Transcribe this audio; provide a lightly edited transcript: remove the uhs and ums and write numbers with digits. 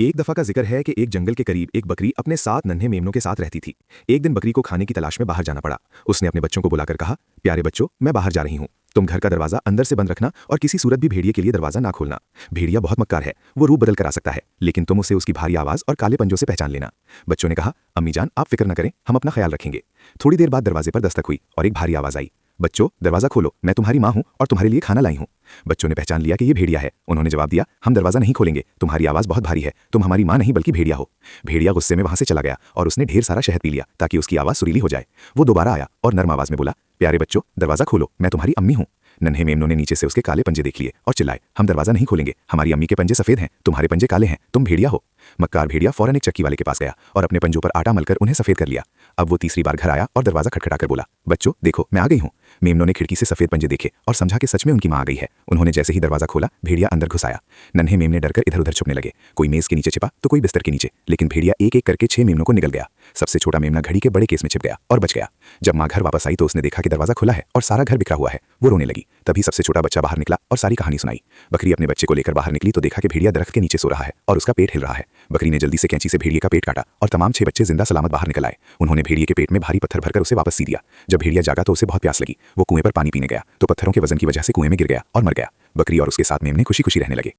एक दफा का जिक्र है कि एक जंगल के करीब एक बकरी अपने 7 नन्हे मेमनों के साथ रहती थी। एक दिन बकरी को खाने की तलाश में बाहर जाना पड़ा। उसने अपने बच्चों को बुलाकर कहा, प्यारे बच्चों, मैं बाहर जा रही हूँ। तुम घर का दरवाजा अंदर से बंद रखना और किसी सूरत भी भेड़िए के लिए दरवाजा ना खोलना। भेड़िया बहुत मक्कार है, वो रूप बदल कर आ सकता है, लेकिन तुम उसे उसकी भारी आवाज और काले पंजों से पहचान लेना। बच्चों ने कहा, अम्मी जान आप फिक्र न करें, हम अपना ख्याल रखेंगे। थोड़ी देर बाद दरवाजे पर दस्तक हुई और एक भारी आवाज आई, बच्चों दरवाजा खोलो, मैं तुम्हारी माँ हूँ और तुम्हारे लिए खाना लाई हूँ। बच्चों ने पहचान लिया कि ये भेड़िया है। उन्होंने जवाब दिया, हम दरवाजा नहीं खोलेंगे, तुम्हारी आवाज बहुत भारी है, तुम हमारी माँ नहीं बल्कि भेड़िया हो। भेड़िया गुस्से में वहां से चला गया और उसने ढेर सारा शहद पी लिया ताकि उसकी आवाज सुरीली हो जाए। वो दोबारा आया और नर्म आवाज में बोला, प्यारे बच्चों दरवाजा खोलो, मैं तुम्हारी अम्मी हूँ। नन्हे मेमनों ने नीचे से उसके काले पंजे देख लिए और चिल्लाए, हम दरवाजा नहीं खोलेंगे, हमारी अम्मी के पंजे सफेद हैं, तुम्हारे पंजे काले हैं, तुम भेड़िया हो। मक्कार भेड़िया फौरन एक चक्की वाले के पास गया और अपने पंजों पर आटा मलकर उन्हें सफेद कर लिया। अब वो तीसरी बार घर आया और दरवाजा खटखटाकर बोला, बच्चों देखो मैं आ गई हूँ। मेमनों ने खिड़की से सफेद पंजे देखे और समझा कि सच में उनकी माँ आ गई है। उन्होंने जैसे ही दरवाजा खोला, भेड़िया अंदर घुस आया। नन्हे मेमने डरकर इधर उधर छुपने लगे, कोई मेज के नीचे छिपा तो कोई बिस्तर के नीचे, लेकिन भेड़िया एक एक करके 6 मेमनों को निगल गया। सबसे छोटा मेमना घड़ी के बड़े केस में छिप गया और बच गया। जब माँ घर वापस आई तो उसने देखा कि दरवाजा खुला है और सारा घर बिखरा हुआ है। वो रोने लगी। तभी सबसे छोटा बच्चा बाहर निकला और सारी कहानी सुनाई। बकरी अपने बच्चे को लेकर बाहर निकली तो देखा कि भेड़िया दरख्त के नीचे सो रहा है और उसका पेट हिल रहा है। बकरी ने जल्दी से कैंची से भेड़िए का पेट काटा और तमाम 6 बच्चे जिंदा सलामत बाहर निकल आए। उन्होंने भेड़िए के पेट में भारी पत्थर भरकर उसे वापस सी दिया। जब भेड़िया जागा तो उसे बहुत प्यास लगी। वो कुएं पर पानी पीने गया तो पत्थरों के वजन की वजह से कुएं में गिर गया और मर गया। बकरी और उसके साथ मेमने खुशी खुशी रहने लगे।